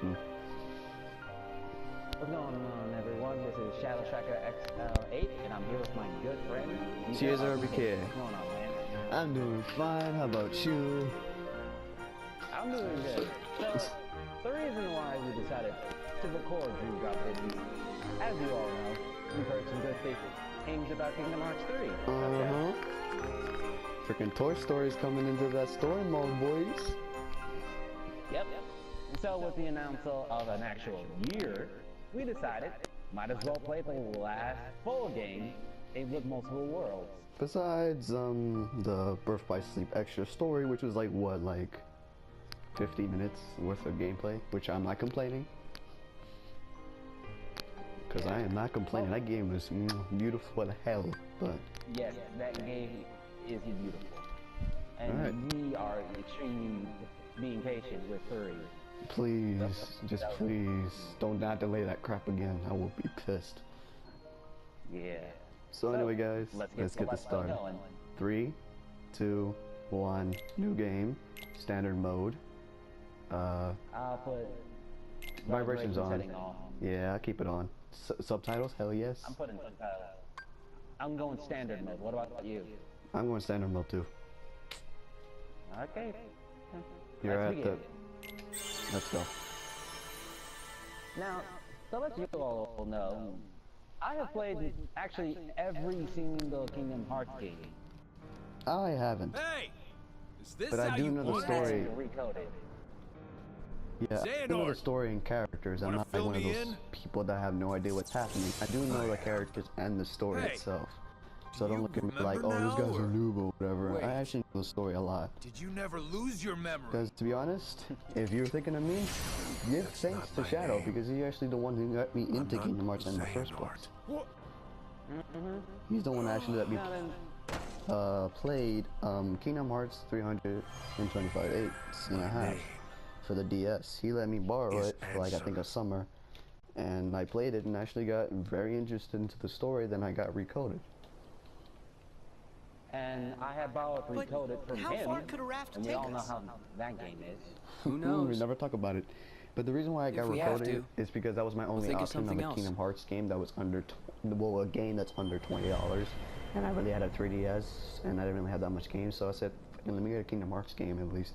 What's going on, everyone? This is Shadow Striker XL8, and I'm here with my good friend. Cheers, RBK. What's going on, man? I'm doing fine. How about you? I'm doing good. So, the reason why we decided to record Dream Drop this week, as you all know, we've heard some good things about Kingdom Hearts 3. Freaking Toy Story's coming into that story mode, boys. Yep. And so, with the announcement of an actual year, we decided might as well play the last full game with multiple worlds. Besides the Birth by Sleep extra story, which was like what, like 50 minutes worth of gameplay, which I'm not complaining, because I am not complaining. That game was beautiful as hell. But yes, that game is beautiful, and we are extremely being patient with 3. please, just please, don't not delay that crap again. I will be pissed. Yeah. So anyway, guys, let's get this started. 3, 2, 1, new game, standard mode. I'll put Vibrations on. setting off. Yeah, I'll keep it on. Subtitles, hell yes. I'm putting I'm going standard mode. What about you? I'm going standard mode too. Okay. You're Let's at the. begin. Let's go. Now, to let you all know, I have played actually every single Kingdom Hearts game. I haven't. Hey! Is this But I how do you know the want story. it? Recoded. Yeah, I do know the story and characters. I'm Wanna not like fill one of me those in? people that have no idea what's happening. I do know the characters and the story Hey, itself. So don't you look at me like, oh, remember this guy's a now, or- noob or whatever. Wait. I actually know the story a lot. Did you never lose your memory? Because to be honest, if you're thinking of me, give thanks to not my Shadow, name. because he's actually the one who got me into Kingdom Hearts in the first place. What? He's the one actually that me Now then, played Kingdom Hearts 325/8.5 for the DS. He let me borrow it for like I think a summer, and I played it and actually got very interested into the story. Then I got recoded. and I had borrowed Recoded from how him, far could a raft and we take all know us? how that game is. Who knows? We never talk about it. But the reason why I got If we have recoded to, is because that was my only think of option of something a else. Kingdom Hearts game that was under, well, a game that's under $20, and I really had a 3DS, and I didn't really have that much games, so I said, "Fucking let me get a Kingdom Hearts game at least."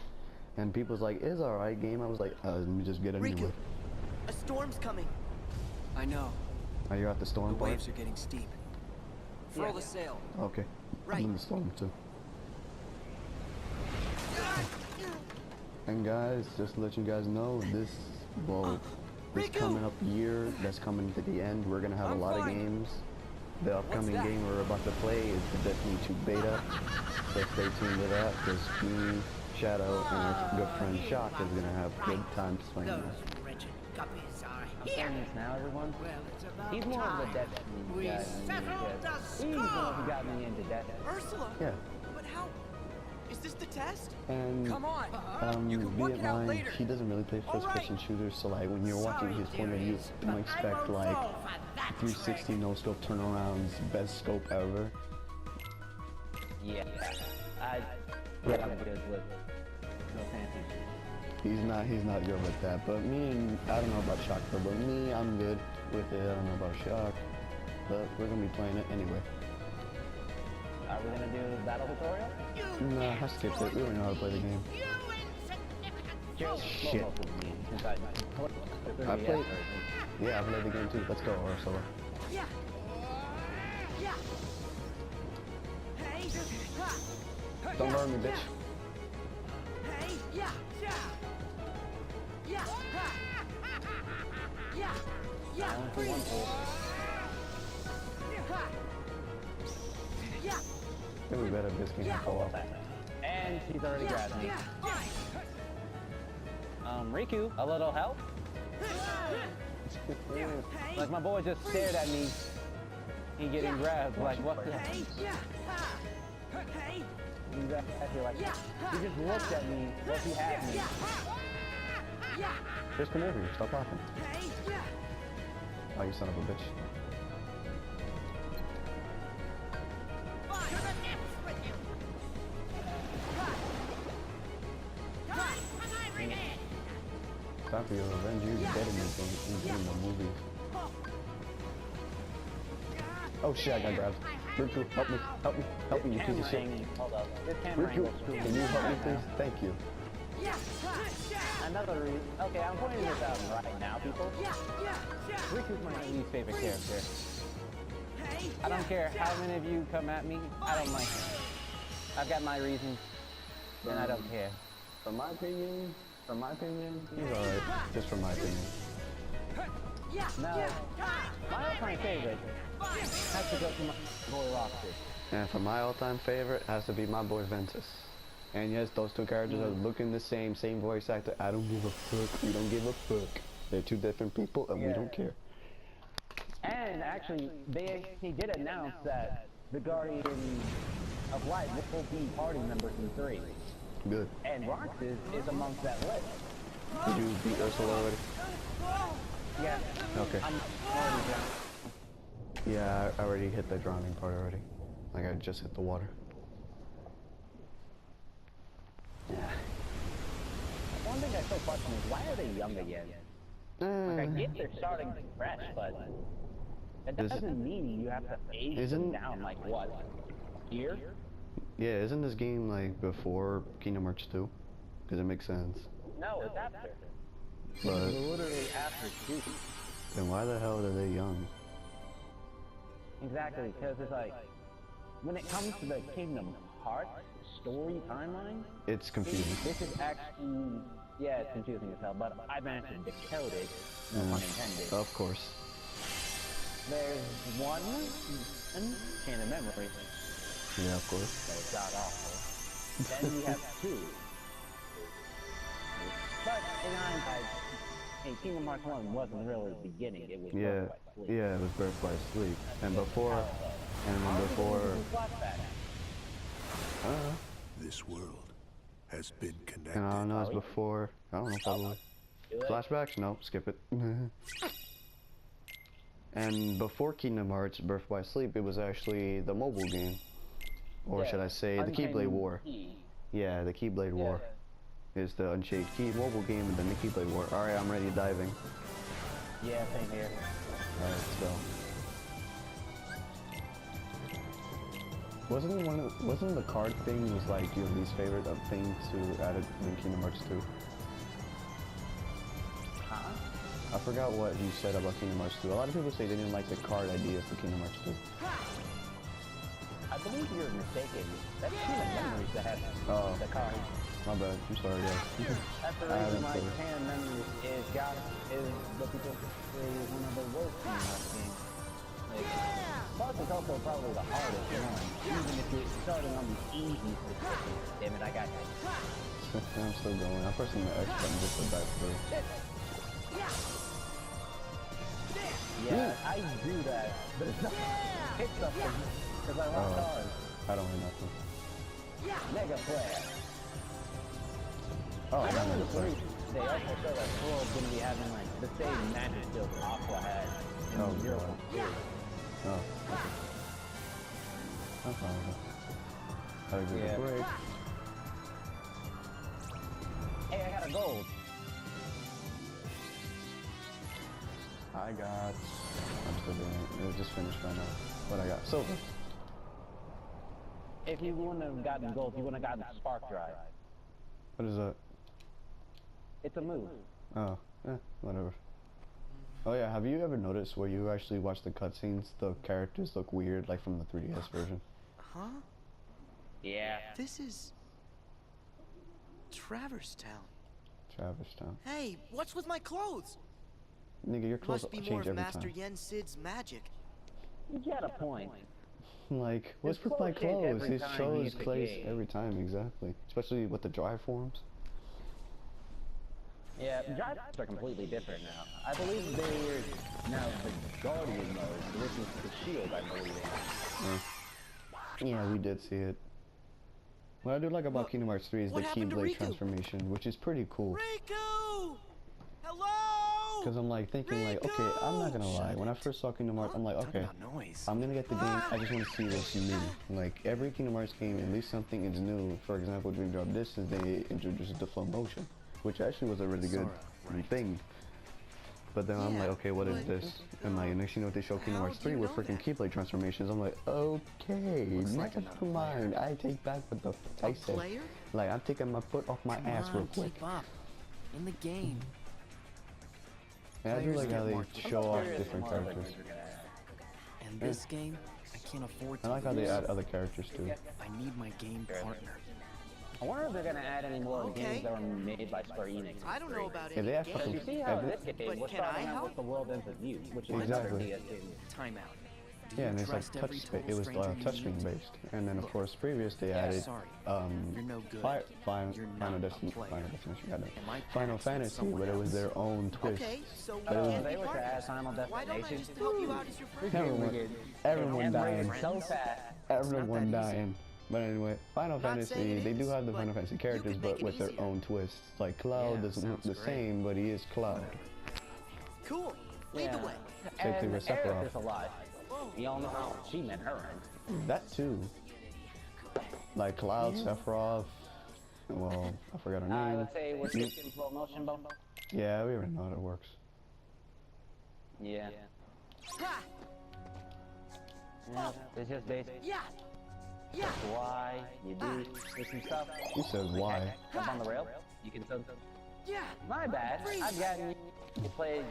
And people was like, "It's alright game." I was like, "Let me just get a new Riku, one." a storm's coming. I know. Are you at the storm The part? waves are getting steep. Furl the sail. Okay. Right. I'm in the storm too. And guys, just to let you guys know, this Riku! coming up year that's coming to the end, we're gonna have a lot of games. The upcoming that? game we're about to play is the Destiny 2 beta, so stay tuned to that, because me, Shadow, and our good friend Shock is gonna have good times playing Those that. wretched guppies are I'm here. saying this now, everyone. Well, it's about He's more of a time. Destiny We guy than me, settled because the he's the one who score. got me into Destiny. Ursula? Yeah, But how? Is this the test? and Come on. be You can work it it out mind, later. he doesn't really play first-person shooters, so like when you're watching his point of view, don't expect like 360 no scope turnarounds, best scope ever. Yeah. I'm good with no fancy. He's not good with that. But me and I don't know about Shock, but me, I'm good with it. I don't know about Shock, but we're gonna be playing it anyway. Are we gonna do battle tutorial? Nah, I skipped it. We already know how to play the game. Shit. I played. Yeah, I played the game too. Let's go, Ursula. Yeah. Yeah. Hey. Ha. Don't burn me, bitch. Hey. Yeah. Yeah. Yeah. Ha. Yeah. Yeah. Only for one pull. Ha. Yeah. It would be better if this game had co-op. And she's already grabbed me. Yeah. Riku, a little help? Like my boy just stared at me. He getting grabbed. Like what the? Hey. Yeah. Ha. Hey. He's actually like, Yeah. he just looked at me. What he had me. Yeah. Yeah. Just come over here. Stop laughing. Hey. Yeah. Oh, you son of a bitch. To the depths with you. Time for my revenge. time for your revenge. You're dead in this game, in the movie. Oh shit, I got grabbed. Riku, help me, help me, help me, you piece of shit. Hold up. This camera Riku, angle screwed can me. you help me please? Thank you. Another reason. Okay, I'm pointing this out right now, people. Riku's my least favorite character. I don't care how many of you come at me. I don't like him. I've got my reasons, and I don't care. From my opinion, he's alright. Just from my opinion. No, my all-time favorite has to go to my boy Roxas. And for my all-time favorite, has to be my boy Ventus. And yes, those two characters are looking the same voice actor. I don't give a fuck. We don't give a fuck. They're two different people, and we don't care. And actually, he did announce that the Guardian of Light will be party members in 3. Good. And Roxas is amongst that list. Did you beat Ursula already? Yeah. Okay. I'm already down. Yeah, I already hit the drowning part already. Like I just hit the water. Yeah. One thing I still question is why are they young again? Like I get they're starting fresh, but that doesn't mean you have to age them down like what? Year? Yeah, isn't this game like before Kingdom Hearts 2? Because it makes sense. No, it's after. But It's literally after 2. then why the hell are they young? Exactly, because it's like, when it comes to the Kingdom Hearts story timeline, It's confusing. this is actually, yeah, it's confusing as hell, but I managed to decode it, no pun intended. Of course. There's one chain of memory, Yeah, of course. that is god awful. Then we have 2. But in hindsight, hey, Kingdom Hearts 1 wasn't really the beginning, it was Yeah, Birth by Sleep. yeah, it was Birth by Sleep. And before, and then before, This world has been connected. and I don't know, it's before, I don't know, probably. Flashbacks? No, skip it. And before Kingdom Hearts Birth by Sleep, it was actually the mobile game. Or should I say, the Keyblade War. Yeah, the Keyblade War is the Unshaped Key mobile game, and then the Keyblade War. Alright, I'm ready diving. Yeah, same here. Alright, let's go. Wasn't the card thing was like your least favorite of things to add it in Kingdom Hearts 2? Huh? I forgot what you said about Kingdom Hearts 2. A lot of people say they didn't like the card idea for Kingdom Hearts 2. I believe you're mistaken. That's Kingdom Memories that has the card. My bad. I'm sorry, guys. That's the I reason haven't why played. Kingdom Memories is what people say is one of the worst Kingdom Hearts games. Like, plus it's also probably the hardest one. Even if you're starting on the easy difficulty. Damn it, I got you. I'm still going. I'm pressing the X button just to back through. Yeah, I do that, but it's not picked up because I lost cards. I don't hear nothing. Mega Flare. Oh, I I got know Mega the Flare. 3, they also show that Pearl's gonna be having like the same magic skills Aqua had in Oh, Zero God. Point. Oh, okay. I'm fine with it. Gotta give it a break. Hey, I got a gold. I'm still doing it. It just finished right now. What I got? Silver. If you wouldn't have gotten gold, you wouldn't have gotten Spark Drive. What is that? It's a move. Oh, whatever. Oh yeah, have you ever noticed where you actually watch the cutscenes, the characters look weird, like from the 3DS version? Huh? Yeah. This is Traverse Town. Travis Town. Hey, what's with my clothes? Nigga, your clothes Must be more change of every Master time. Yen Sid's magic. You got a point. Like, what's His with my clothes change clothes? every His time shows he's a plays game. every time, exactly. Especially with the dry forms. Yeah, drives are completely different now. I believe they're now the Guardian mode, which is the shield, I believe. Yeah, we did see it. What I do like about Kingdom Hearts 3 is the what happened to Keyblade Riku? transformation, which is pretty cool. Riku! Hello! Because I'm like thinking like, okay, I'm not gonna lie. When I first saw Kingdom Hearts, I'm like, Talk okay, about noise. I'm gonna get the game. I just want to see what's new. Like every Kingdom Hearts game, at least something is new. For example, Dream Drop Distance, they introduced the flow motion, which actually was a really good thing. But then I'm like, okay, what is this? And like, next you know, they show Kingdom Hearts 3 with freaking Keyblade transformations. I'm like, okay, never mind. I take back what the I said. Like, I'm taking my foot off my ass real quick. Keep up. In the game. And I do like how they show off different characters. And this game, I can't afford to I like how they add other characters too. I need my game partner. I wonder if they're gonna add any more games that were made by Square Enix. I don't know about Yeah, any they have games. fucking. You see how yeah, this game But was can starting I out help? with The World Ends With You, which is Exactly. another DS game. Time out. Yeah, and it's like Trust every touch. total It was stranger you touchscreen meet? based, and then of course previous they added Sorry. um You're no good. Final You're Final not a Destination, player. Final Destination, got it. And my Final past with Fantasy, someone but it was else. their own twist. Okay, so we But it was- can't They be were to add partners. Final Why don't I Destination. just help you out as your friend? Everyone dying. So fast. Everyone that easy. dying. But anyway, Final Not saying Fantasy, it they do is, have the but Final Fantasy you characters, could make but it with their easier. own twists. Like Cloud Yeah, doesn't look sounds the great. same, but he is Cloud. Cool. Lead the way. Same thing And with Aerith Sephiroth. is alive. We all know how she met her end. That too. Like Cloud, Sephiroth. Well, I forgot her name. Let's say we're taking slow motion, Bo. Yeah, we already know how it works. Yeah. Ha! Yeah. It's just basic. Yeah! Yeah! Why you do some stuff. You said why? Jump on the rail. You can sub. Yeah! My bad. I've gotten you played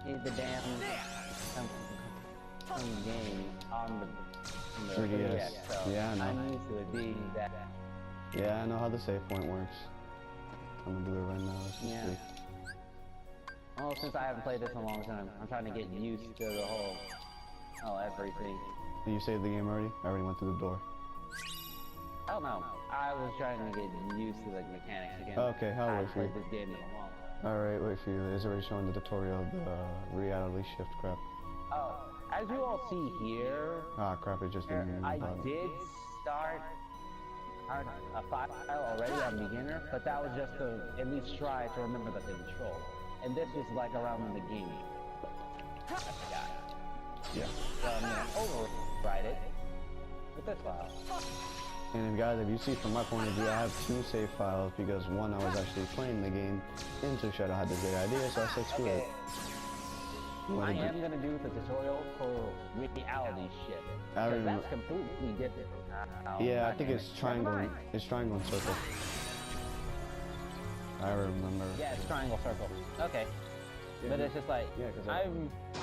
the damn some game on the 3DS. So Yeah, I know. I'm used to it being that. Yeah, I know how the save point works. I'm gonna do it right now. Let's just Yeah. see. Well, since I haven't played this in a long time, I'm trying to get used to the whole, everything. Did you save the game already? I already went through the door. I don't know. I was trying to get used to the mechanics again. Okay, I'll I wait haven't for you. played this game in a long time. Alright, wait for you. It's already showing the tutorial of the reality shift crap. Oh, as you all see here, Ah, crap, it just didn't I did start a file already on beginner, but that was just to at least try to remember the control. And this was like around in the game. I forgot. Yeah. So I'm gonna override it with this file. And if guys, if you see from my point of view, I have two save files because one, I was actually playing the game, and two, Shadow had the great idea, so I said screw it. You I wanna am do- gonna do the tutorial for reality shit. I Because remember- that's completely different. Yeah, I think it's triangle. It's triangle and circle. I remember. Yeah, it's triangle circle. Okay. But it's just like, Yeah, 'cause I-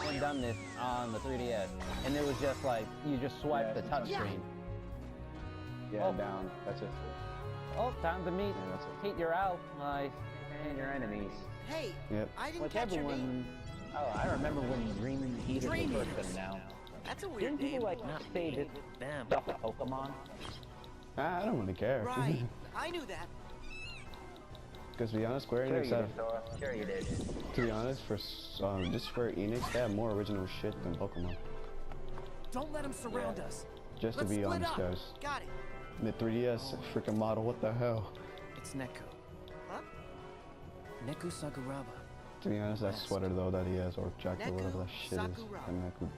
I've done this on the 3DS, and it was just like, you just swipe the touchscreen. Yeah, Oh. down. That's it. Oh, time to meet, Yeah, that's it. hate your allies and your enemies. Hey, Yep. I didn't Which catch your name. everyone, I remember when Dream Eaters Dream were first Eaters. coming out. That's a weird Didn't people name. like say this Them. stuff with Pokemon? I don't really care. Right. I knew that. Because to be honest, Square Sure Enix you have, did, Dora. Sure you did. to be honest, for just Square Enix, they have more original shit than Pokemon. Don't let them surround us. Just Let's to be split honest, up. guys. Got it. The 3DS freaking model, what the hell? It's Neku. Huh? Neku Sakuraba. To be honest, that sweater though that he has, or jacket, Neku whatever that shit is. Sakuraba. And Neku.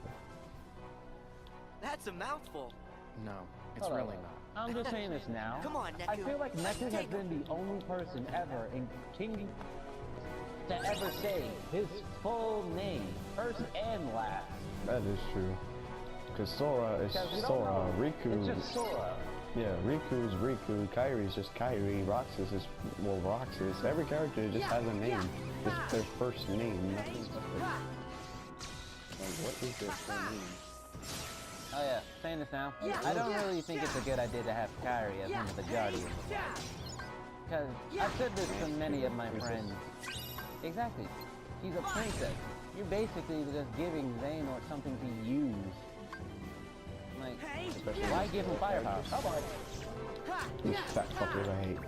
That's a mouthful. No, it's Hold on. really not. I'm just saying this now. Come on, I Neku. feel like Neku has Take been the only person ever in Kingdom to ever say his full name, first and last. That is true. Because Sora is Because we don't Sora, know. Riku. It's just Sora. Yeah, Riku's Riku, Kyrie's just Kyrie, Roxas is, well, Roxas. Every character just has a name. It's their first name. Nothing special. Like, what is their full name? Oh yeah, saying this now. I don't really think it's a good idea to have Kyrie as one of the Guardians. Because I've said this to many of my friends. Exactly. She's a princess. You're basically just giving Xehanort something to use. Like, why give him firepower? Oh boy. These fat fuckers I hate.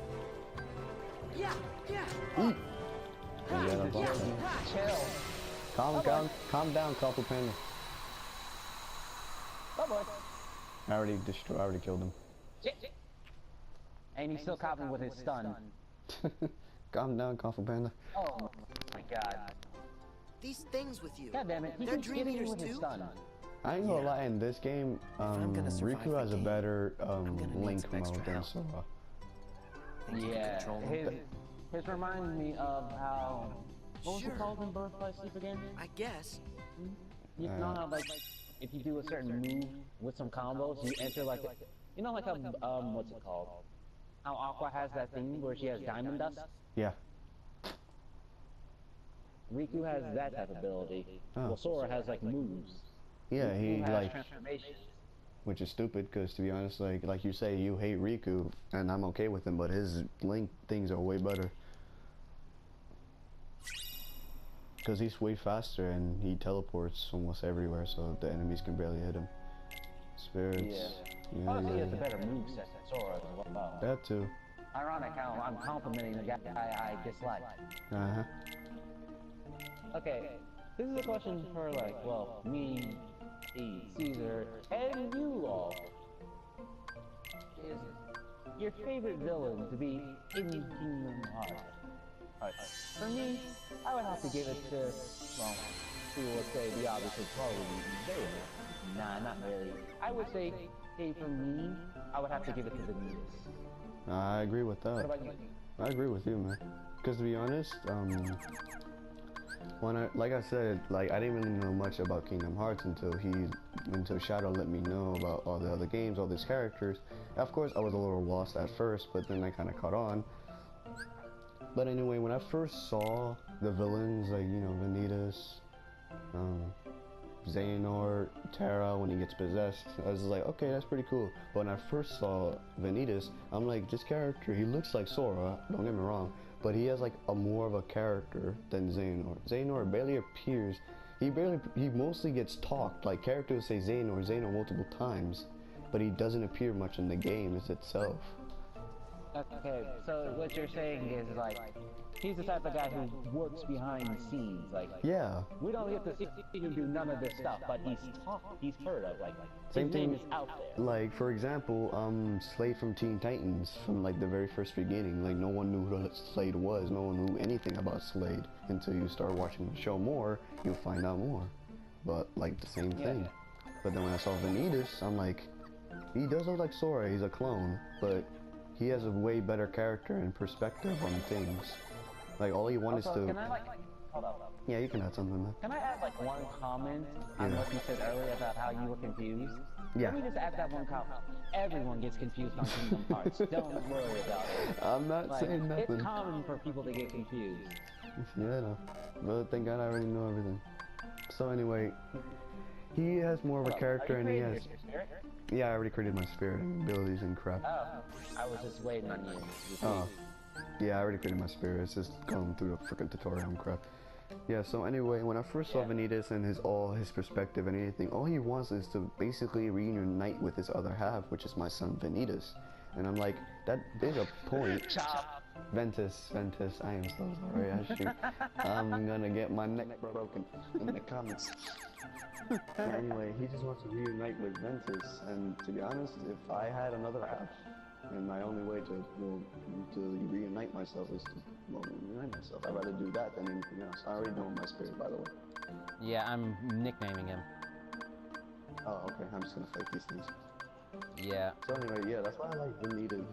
Yeah! Yeah! And the other boss. Chill. Calm down, Couple Panda. Oh boy. I already killed him. And he's still coping with his stun. Calm down, Couple Panda. Oh my god. These things with you. God damn it. He They're keeps Dream getting you Eaters with his too? stun. I ain't gonna lie, in this game, I'm gonna survive Riku the has a game, better I'm gonna need Link some extra mode than help. Sora. Think you can Yeah, control them? his This reminds me of how. What was Sure. it called in Birth by Sleep again? I guess. You know how like if you do a certain move with some combos, you enter like you know like a what's it called? How Aqua has that thing where she has diamond dust. Yeah. Riku has that type of ability. Oh. Well, Sora has like moves. Yeah, he Riku has like, transformations. which is stupid because to be honest, like you say, you hate Riku, and I'm okay with him, but his Link things are way better. Because he's way faster and he teleports almost everywhere, so the enemies can barely hit him. Spirits. Yeah, Honestly, he has a yeah. better moveset than Sora as well. That too. Ironic how I'm complimenting the guy I dislike. Uh-huh. Okay, this is a question for like, well, me, Caesar, and you all. Is your favorite villain to be in Kingdom Hearts? Alright, for me, I would have to give it to, well, people would say the obvious would probably be Zayna. Nah, not really. I would say, hey, for me, I would have to give it to Vanitas. I agree with What that. about you? I agree with you, man. Because to be honest, like I said, like I didn't really know much about Kingdom Hearts until Shadow let me know about all the other games, all these characters. Of course, I was a little lost at first, but then I kind of caught on. But anyway, when I first saw the villains, like, you know, Vanitas, Xehanort, Terra, when he gets possessed, I was like, okay, that's pretty cool. But when I first saw Vanitas, I'm like, this character, he looks like Sora, don't get me wrong, but he has like a more of a character than Xehanort. Xehanort barely appears, he mostly gets talked, like characters say Xehanort multiple times, but he doesn't appear much in the game itself. Okay, so what you're saying is like, he's the type of guy who works behind the scenes. Like, Yeah. we don't get to see him do none of this stuff, but he's heard of. Like, Same his name thing- is out there. Like, for example, Slade from Teen Titans, from like the very first beginning, like no one knew who Slade was, no one knew anything about Slade until you start watching the show more, you'll find out more. But like the same thing. But then when I saw Vanitas, I'm like, he does look like Sora, he's a clone, but he has a way better character and perspective on things. Like all he wanted Also, is can to, I like, hold up. yeah, you can add something, man. Can I add like one comment on Yeah. what you said earlier about how you were confused? Yeah. Let me just add that one comment. Everyone gets confused on Kingdom Hearts. Don't worry about it. I'm not Like, saying nothing. it's common for people to get confused. Yeah, I know. But thank God I already know everything. So anyway, he has more of a Hold up, character are you and he creating has... your spirit? Yeah, I already created my spirit and abilities and crap. Oh, I was just waiting on you. Oh. Yeah, I already created my spirit. It's just going through the freaking tutorial and crap. Yeah, so anyway, when I first saw Vanitas and his perspective and anything, all he wants is to basically reunite with his other half, which is my son Vanitas. And I'm like, that is a point. Chop. Ventus, I am so sorry, I shoot. I'm gonna get my neck broken in the comments. Anyway, he just wants to reunite with Ventus, and to be honest, if I had another half, and my only way to reunite myself is to reunite myself. I'd rather do that than anything else. I already know my spirit, by the way. Yeah, I'm nicknaming him. Oh, okay, I'm just gonna fake these things. Yeah. So anyway, yeah, that's why I like Vanitas.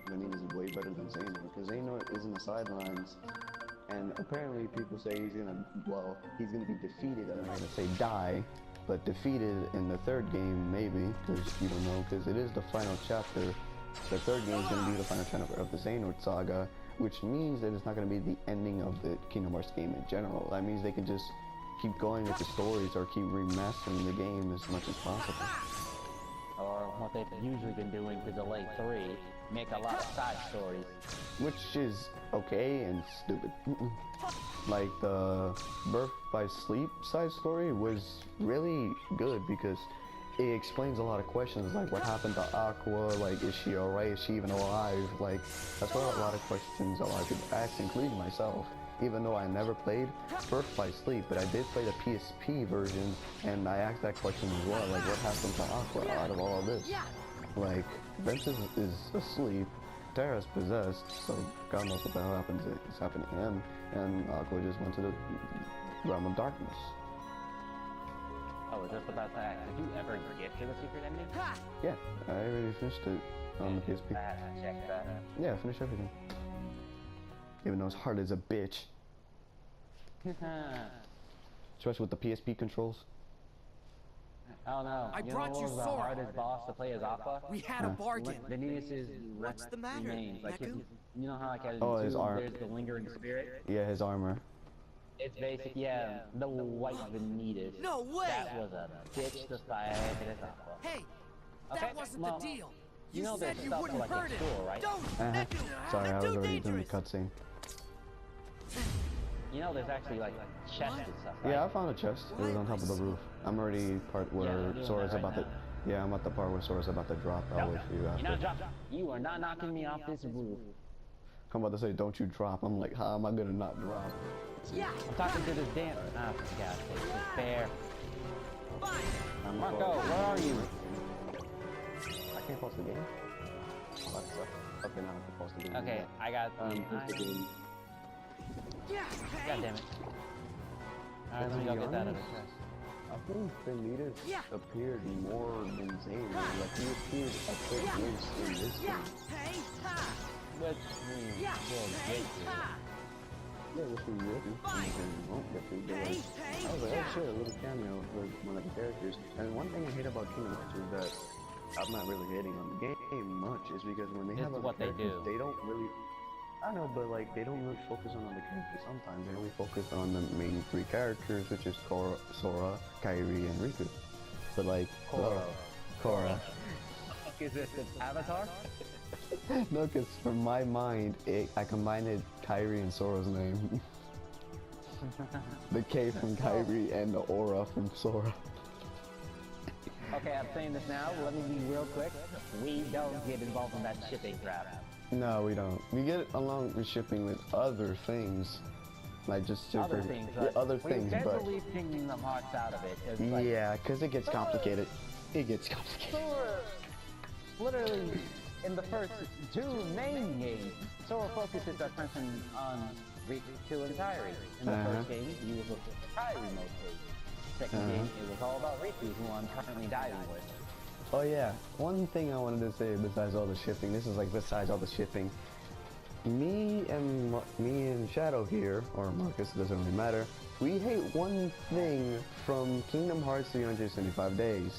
Vanitas is way better than Xehanort, because Xehanort is in the sidelines, and apparently people say he's gonna be defeated, I'm not gonna say die, but defeated in the third game, maybe, because you don't know, because it is the final chapter. The third game is gonna be the final chapter of the Xehanort saga, which means that it's not gonna be the ending of the Kingdom Hearts game in general. That means they can just keep going with the stories or keep remastering the game as much as possible. Or what they've usually been doing to delay 3, make a lot of side stories. Which is okay and stupid. Like the Birth by Sleep side story was really good because it explains a lot of questions, like what happened to Aqua, like is she alright, is she even alive, like that's what a lot of questions a lot of people ask, including myself. Even though I never played Birth by Sleep, but I did play the PSP version, and I asked that question as well, like what happened to Aqua out of all of this? Like, Ventus is asleep, Terra's possessed, so God knows what the hell is happening to him, and Aqua just went to the realm of darkness. I was just about to ask, did you ever get to the secret ending? Yeah, I already finished it on the PSP. I have to check that. Yeah, I finished everything. even though it's hard as a bitch. Especially with the PSP controls. Oh no. I You know brought what you was the Sora. hardest boss to play as Aqua? We had a bargain. Venus's What's the matter, remains. Like his, Neku? you know how like at Oh, his two, arm. there's the lingering spirit? Yeah, his armor. It's basic, yeah, the white Vanitas. No way! That was a bitch to fight as Aqua. Hey, Okay, that wasn't well, the deal. You know said there's you stuff wouldn't like hurt at it. school, right? Don't, Sorry, I was too already doing the dangerous. cutscene. You know there's actually like chests and stuff, right? Yeah, I found a chest. It was on top of the roof. I'm already part where we're doing Sora's that about right to. Yeah, I'm at the part where Sora's about to drop. I'll wait for you You're not after. dropping. You are not knocking me off this roof. I'm about to say, don't you drop. I'm like, how am I gonna not drop? Yeah. I'm talking to this damn. Ah, for God's sake, it's fair. Marco, where are you? I can't pause the game. Oh, that sucks. Okay, now I can pause the game. Okay, I got. Pause the game. Yeah. God damn it. Alright, let me go get that other chest. I think Vanitas Yeah. appeared more than Zane. Like he appeared a bit worse in this Yeah. game. Hey. Ha. Which Yeah. will Hey. get to. Ha. Yeah, which we will do. And won't get to. But Hey. like, Hey. I was like, Yeah. oh shit, a little cameo for one of the characters. And one thing I hate about Kingdom Hearts is that I'm not really hating on the game much, is because when they It's have other what they characters, do. they don't really. I know, but like they don't really focus on other characters. Sometimes they only focus on the main three characters, which is Sora, Kairi, and Riku. But like Korra. Is this the Avatar? No, because from my mind, I combined Kairi and Sora's name. The K from Kairi and the Aura from Sora. Okay, I'm saying this now. Let me be real quick. We don't get involved in that shipping crap. No, we don't. We get along with shipping with other things, like just Other super- things, yeah, but other we things, tend but to leave Kingdom Hearts out of it. 'Cause, like, yeah, because it gets complicated. It gets complicated. Sora, literally, in the first two main games, Sora focuses our attention on Riku and Kairi. In the first game, he was with Kairi mostly. Second game, it was all about Riku, who I'm currently diving with. Oh yeah, one thing I wanted to say besides all the shipping, this is like besides all the shipping, me and Shadow here, or Marcus, it doesn't really matter, we hate one thing from Kingdom Hearts 365 Days.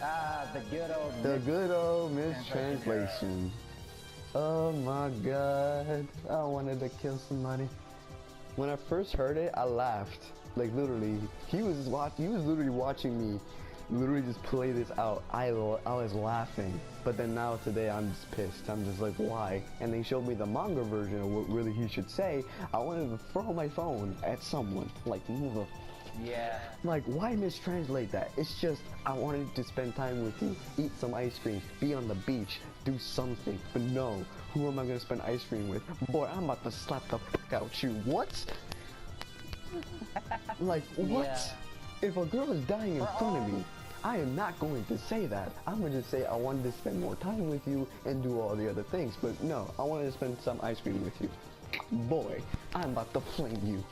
Ah, the good old Mistranslation. Oh my god, I wanted to kill somebody. When I first heard it, I laughed. Like literally, he was literally watching me literally just play this out. I was laughing. But then now today I'm just pissed. I'm just like, why? And they showed me the manga version of what really he should say. I wanted to throw my phone at someone. Like, move. Yeah. Like, why mistranslate that? It's just, I wanted to spend time with you, eat some ice cream, be on the beach, do something. But no, who am I gonna spend ice cream with? Boy, I'm about to slap the fuck out you. What? Like, what? Yeah. If a girl is dying in front of me, I am not going to say that. I'm gonna just say I wanted to spend more time with you and do all the other things. But no, I wanted to spend some ice cream with you. Boy, I'm about to flame you.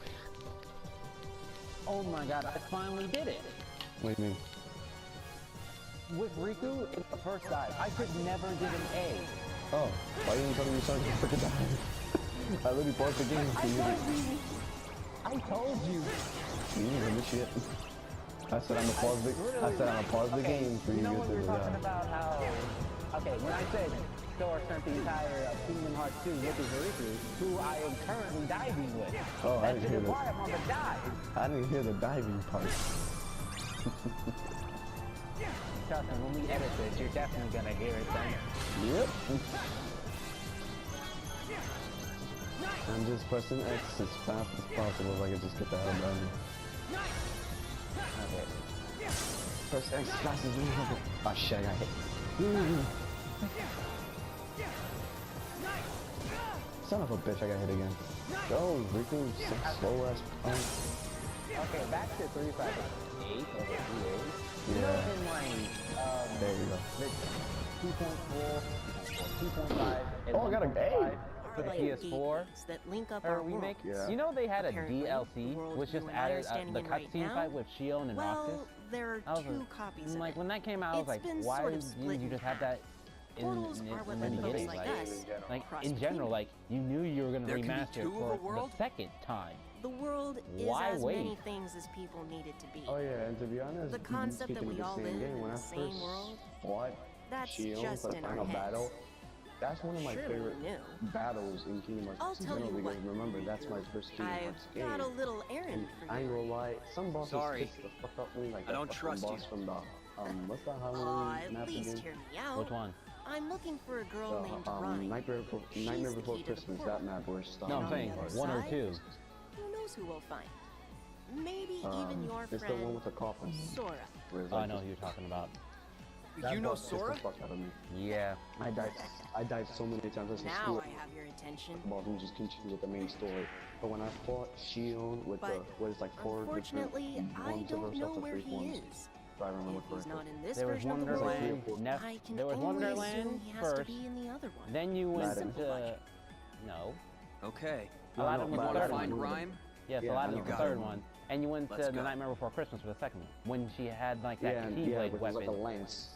Oh my god, I finally did it. What do you mean? With Riku, in the first dive, I could never get an A. Oh, why didn't you tell me you started to freaking die? I literally paused the game for you. I told you. You didn't give a shit. I said I'm gonna pause the game for you You know to when get we to were the talking about how... Okay, when I said Sora spent the entire Kingdom Hearts 2 looking for Riku, who I am currently diving with. Oh, I That's didn't hear why that. I'm on the dive. I didn't hear the diving part. Trust me, when we edit this, you're definitely gonna hear it then. Yep. I'm just pressing X as fast as possible if I can just get the hell done. Okay. Press X as fast as possible. Oh shit, I got hit. Son of a bitch, I got hit again. Go, Riku, slow ass punk. Okay, back to 358 or 38. You know, Yeah. in like, There you go. the 2.4, 2.5, and Oh, I got a 1.5 A. for the Like PS4 that link up or our remake. worlds. Yeah. You know they had a Apparently, DLC the world which you just and I are added standing the in right cutscene now? fight with Shion and Well, Roxas. there I are was two like, copies of like it. when that came out, I was It's like, been why sort of split didn't you in just have that Portals are what let the folks beginning, like us like cross in general, between. like you knew you were gonna There can be remaster it two of a for world? the second time. The world is Why as wait? many things as people need it to be. Oh yeah, and to be honest, The concept that speaking of we the all same live game, in when the I same first world, fought that's Shield just for the in our final heads. battle, that's one of my Surely favorite you knew. battles in Kingdom Hearts I'll tell you because what. remember, that's my first Kingdom I've Hearts game. got a little errand And for I ain't you. gonna lie, some bosses Sorry. piss the fuck up me, like I that don't fucking trust boss you. from the, what's that Aw, Halloween at map least again? hear me out. Which one? I'm looking for a girl named The, Ryan. Nightmare She's Nightmare the Before key to the Christmas, portal. that map where it's No, I'm on saying the other 1 or side? 2. Who knows who we'll find? Maybe even your it's the friend one with the coffin. Sora. Where it's Oh, I like know this- who you're talking about. that You know boss pissed Sora? the fuck out of me. Yeah. I died so many times as a Now school. I have your attention. About him just continue with the main story. But when I fought Shion with the But what is like 4 different unfortunately, I forms of don't know herself, the where 3 he forms, is. if I remember If he's correctly. not in this There was version of the world, Wonderland. I can There was only assume Wonderland he has to first. be in the other one. Then you went Aladdin. to no. Okay. Aladdin no, was but the Want to third find one. Rhyme? Yes, Yeah, Aladdin I was the know. third one. And you went Let's to go. The Nightmare Before Christmas for the second one, when she had like that Yeah, Keyblade which was like a weapon, lance.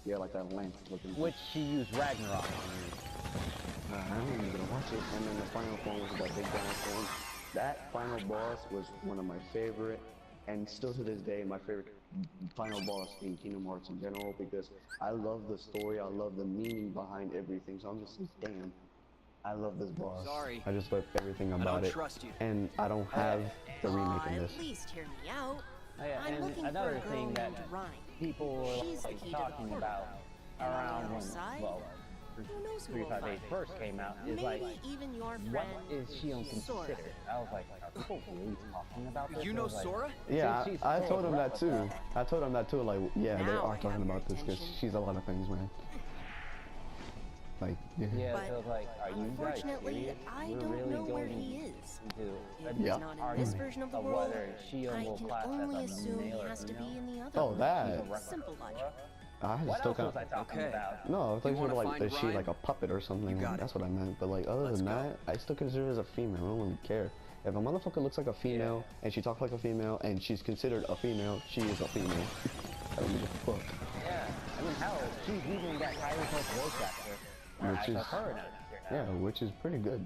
Yeah, like that lance looking. which she used Ragnarok. I don't even gonna watch it. And then the final form was that big giant form. That final boss was one of my favorite, and still to this day, my favorite final boss in Kingdom Hearts in general, because I love the story, I love the meaning behind everything. So I'm just like, damn, I love this boss. Sorry. I just love everything I about don't it. trust you. And I don't have the remake in this. At least hear me out. Oh, yeah, I'm and looking another for a girl thing that named Ryan. people were She's the like key to the talking portal. about And on the around other when, side, well, Who knows who we'll 358 find? first came out, is Maybe like, even your what friend is Shion Sora. considered? I was like, are people really talking about this? You I know was like, Sora? Yeah, she's I full told of him that too. replica. I told him that too. Like, yeah, they Now are I talking have about your this because attention. she's a lot of things, man. Like, yeah. Yeah, But so it's like, are you guys unfortunately, serious? I We're don't really know where going he is. into If a he's Yeah. not in argument this version of the of world, whether Shion I will can class only as a assume he male or has to be female. in the other Oh, one. that. Simple logic. I just What still else was kind I talking Okay. about? No, I thought you were wanna like, find is she Ryan? like a puppet or something? got That's what I meant. But like, other Let's than go. that, I still consider her as a female. I don't really care. If a motherfucker looks like a female and she talks like a female and she's considered a female, she is a female. I don't give a fuck. Yeah, I mean, hell, she's even got Kylie Cole's voice actor. Which I is- prefer her now. Yeah, which is pretty good.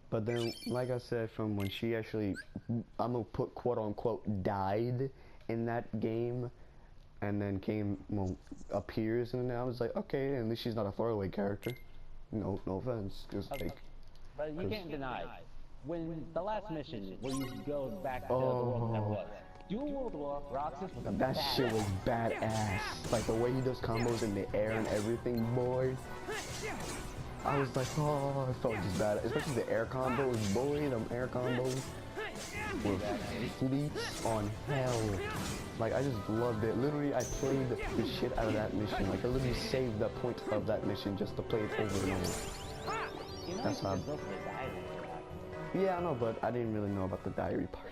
But then, like I said, from when she actually, I'm gonna put quote unquote, died in that game, and then well, appears, and I was like, okay, at least she's not a throwaway character. No offense, just like, But you can't deny, when the last mission where you go back to the world that was, Dual World War, Roxas was a that shit was badass. Like the way he does combos in the air and everything, boy. I was like, oh, I felt just bad. Especially the air combos, boy, them air combos were fleets on hell. Like, I just loved it. Literally, I played the shit out of that mission. Like, I literally saved the point of that mission just to play it over and over. You know, That's you how- could go for the diary for that. Yeah, I know, but I didn't really know about the diary part.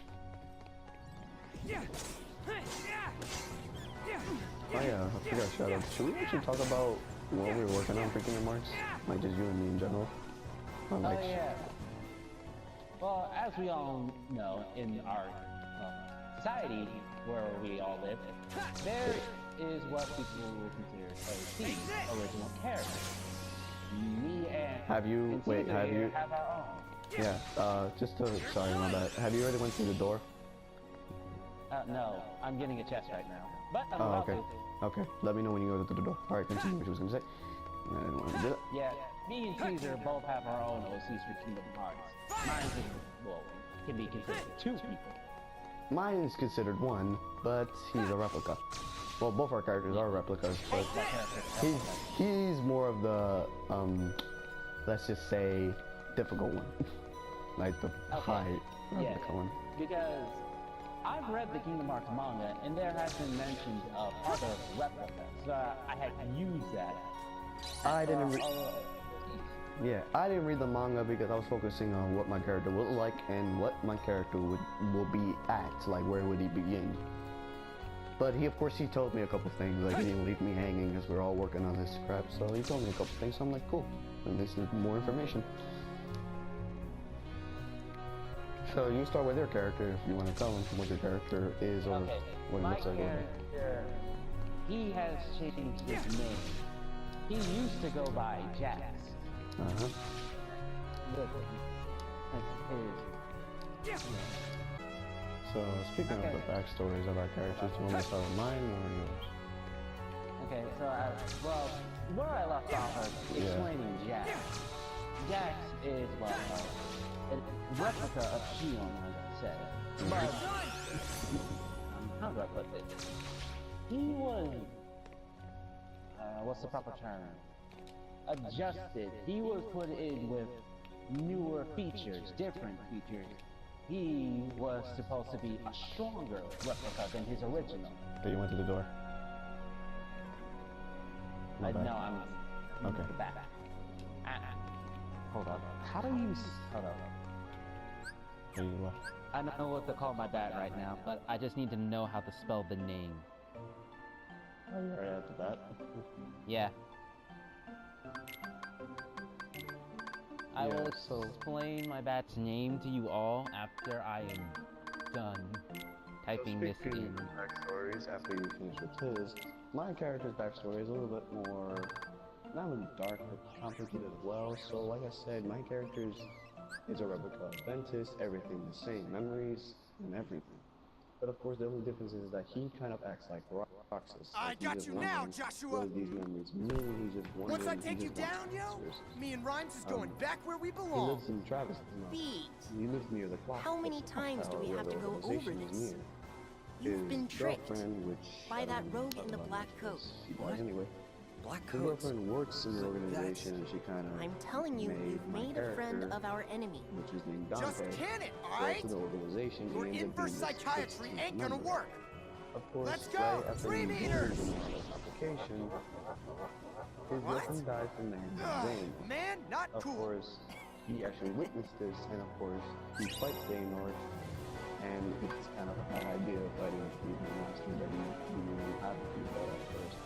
Oh yeah, I forgot shout out. Should we actually talk about what we were working on for Kingdom Hearts? Like just you and me in general? Or Oh like, yeah. Well, as we all know, in our society where we all live, there is what people would consider OC, original character. Me and Have you- wait, Caesar have here you- have our own. yeah, just to, sorry about that. Have you already went through the door? No, I'm getting a chest right now, but I'm Oh, about okay. to. Okay, let me know when you go through the door. Alright, continue what you was gonna say. I didn't want to do it. Yeah, me and Caesar both have our own OCs for Kingdom Hearts. Mine is, well, can be considered 2 people. Mine is considered one, but he's a replica. Well, both our characters are replicas, but he's more of the, let's just say, difficult one. Like the high replica one. Because I've read the Kingdom Hearts manga, and there has been mentions of other replicas, so I had used that. I didn't Yeah, I didn't read the manga because I was focusing on what my character would look like and what my character will be at, like where would he begin. But he, of course, he told me a couple things, like he didn't leave me hanging as we're all working on this crap, so he told me a couple things, so I'm like, cool, and this is more information. So you start with your character if you want to tell them what your character is or Okay, what it my looks like. character he has changed his name. He used to go by Jax. Uh-huh. Look, that's his. So, speaking of the backstories of our characters, do you want me to start with mine or yours? Okay, so well, where I left off of explaining Jax. Jax is, well, a replica of Shion, as I said. But, how do I put this? He was, what's the proper term? Adjusted. He was put in with newer features, different features. He was supposed to be a stronger replica than his original. Okay, you went to the door. No, I'm okay. the back. Hold up. How do you? Hold up. There you are. I don't know what to call my bat right now, but I just need to know how to spell the name. Oh, you're right after that. Yeah. I will explain my bat's name to you all after I am done typing this Speaking in. of backstories, after you finish with his, my character's backstory is a little bit more, not really dark, but complicated as well. So, like I said, my character is a replica of Ventus, everything the same, memories and everything. But of course, the only difference is that he kind of acts like Roxas. I got you now, Joshua! What these memories mean, he's just wondering. Once I take you down, yo, me and Rhymes is going back where we He belong. lives in Travis. Pete, He lives near the clock. how many times do we have to go over this? You've been tricked by that rogue in the black coat. Anyway, Black his coats. girlfriend works in the organization, and she kind of. I'm telling you, you've made a friend of our enemy. Which is named Dante. Just can it, Goes alright? to the organization. Your and ends up inverse being this psychiatry fixed ain't gonna member. work. Of course, Let's go! right after 3 he meters! joins in this application, his What? girlfriend dies from the hands of Ugh, Zane. man, not Of cool. course, he actually witnessed this, and of course, he fights Xehanort, and it's kind of a bad idea fighting the master that he didn't really have to fight at first.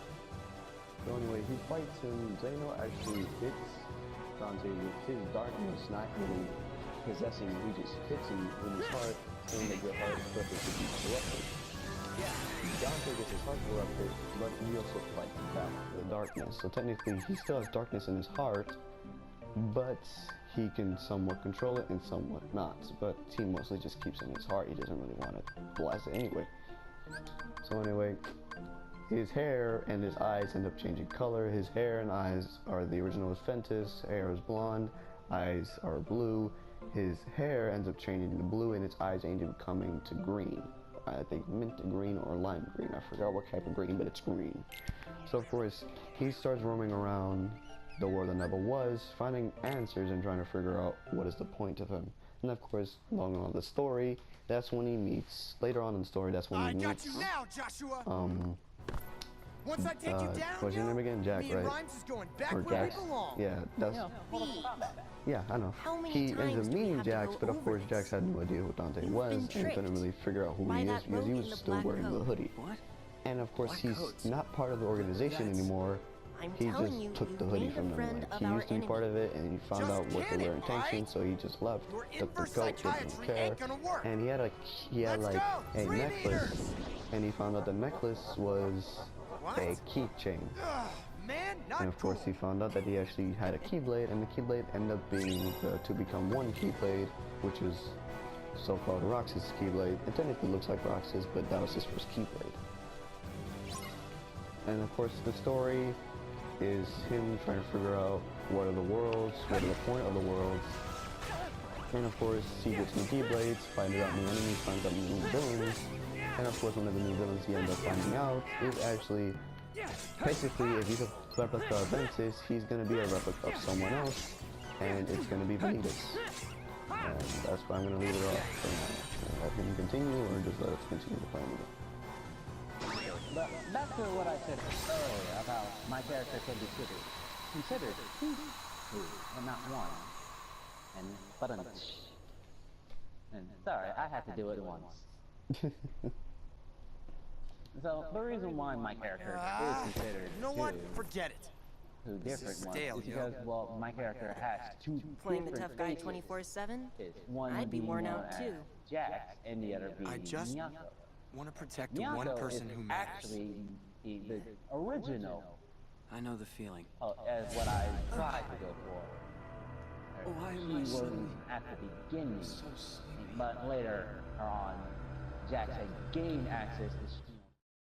So anyway, he fights him. Xehanort actually hits Dante with his darkness, not really possessing him. He just hits him in his heart, saying that your heart is perfect to be corrupted. Dante gets his heart corrupted, but he also fights back the darkness. So technically, he still has darkness in his heart, but he can somewhat control it and somewhat not. But he mostly just keeps it in his heart. He doesn't really want to blast it anyway. So anyway, his hair and his eyes end up changing color. His hair and eyes are the original Ventus. Hair is blonde, eyes are blue. His hair ends up changing to blue, and his eyes end up becoming to green. I think mint green or lime green. I forgot what type of green, but it's green. So of course, he starts roaming around the world that never was, finding answers and trying to figure out what is the point of him. And of course, along on the story, that's when he meets, later on in the story, that's when I he got meets, you now, Joshua. Once I take you down, what's your yo, name again? Jack, me and right? Rhymes is going back Or where Jax. we belong. Yeah, that's, Pete, yeah, I know. How many He ends times up do we meeting have to Jax, go but of over course this? Jax had no idea who Dante You've was been and couldn't tricked really figure out who by he is that because he rogue was in the still black wearing the coat. hoodie. What? And of course, Black he's coats. not part of the organization That's- anymore. I'm He telling just you, took you've the hoodie made a from them. friend Like, of he our used to be enemy. part of it, and he found Just out what can they it, were intentions, alright? so he just left. Your Took the inverse coat, didn't psychiatry care. ain't gonna work. And he had Let's like go! a 3 necklace, meters! and he found out the necklace was What? a keychain. Ugh, man, not And of course, cool. he found out that he actually had a keyblade, and the keyblade ended up being to become one keyblade, which is so-called Roxas keyblade. It technically looks like Roxas, but that was his first keyblade. And of course, the story is him trying to figure out what are the worlds, what are the point of the worlds. And of course, he gets new keyblades, finds out new enemies, finds out new villains. And of course, one of the new villains he ends up finding out is actually, basically, if he's a replica of Ventus, he's going to be a replica of someone else, and it's going to be Ventus. And that's why I'm going to leave it off for now. Let him continue, or just let us continue to find it. But back to what I said earlier about my character can be considered two, and not one. But and sorry, I had to do it once. So the reason why my character is considered You know what? two, Forget it. two different ones stale, is yo. because, well, my character has two Playing the different tough guy faces. 24/7? It's one I'd be being worn known out as too. Jax, and the other being I just Miyako. want to protect the one Miyako person is who matters. actually the original, I know the feeling. as what I tried to go for. Why She am I wasn't suddenly at the beginning, so sleepy? but later on, Jack had gained access to